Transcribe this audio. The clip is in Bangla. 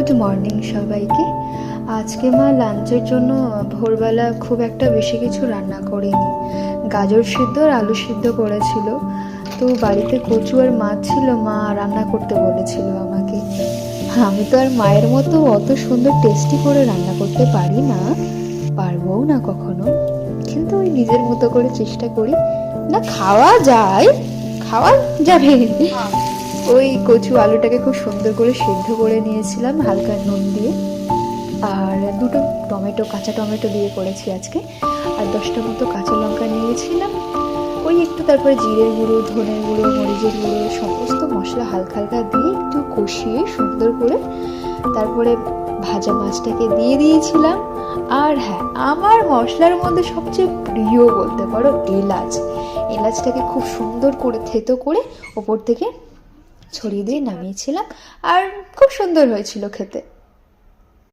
গুড মর্নিং সবাইকে। আজকে মা লাঞ্চের জন্য ভোরবেলা খুব একটা বেশি কিছু রান্না করিনি। গাজর সিদ্ধ আর আলু সিদ্ধ করেছিল, তো বাড়িতে কচু আর মাছ ছিল, মা রান্না করতে বলেছিল আমাকে। আমি তো আর মায়ের মতো অত সুন্দর টেস্টি করে রান্না করতে পারি না, পারবও না কখনো, কিন্তু ওই নিজের মতো করে চেষ্টা করি। না, খাওয়া যায়, খাওয়া যাবে। ওই কচু আলুটাকে খুব সুন্দর করে সিদ্ধ করে নিয়েছিলাম হালকা নুন দিয়ে, আর দুটো টমেটো, কাঁচা টমেটো দিয়ে করেছি আজকে, আর 10টা মতো কাঁচা লঙ্কা নিয়েছিলাম। ওই একটু তারপরে জিরের গুঁড়ো, ধনের গুঁড়ো, মরিচের গুঁড়ো, সমস্ত মশলা হালকা হালকা দিয়ে একটু কষিয়ে সুন্দর করে তারপরে ভাজা মাছটাকে দিয়ে দিয়েছিলাম। আর হ্যাঁ, আমার মশলার মধ্যে সবচেয়ে প্রিয় বলতে পারো এলাচ। এলাচটাকে খুব সুন্দর করে থেতো করে ওপর থেকে ছড়িয়ে দিয়ে নামিয়েছিলাম, আর খুব সুন্দর হয়েছিল খেতে।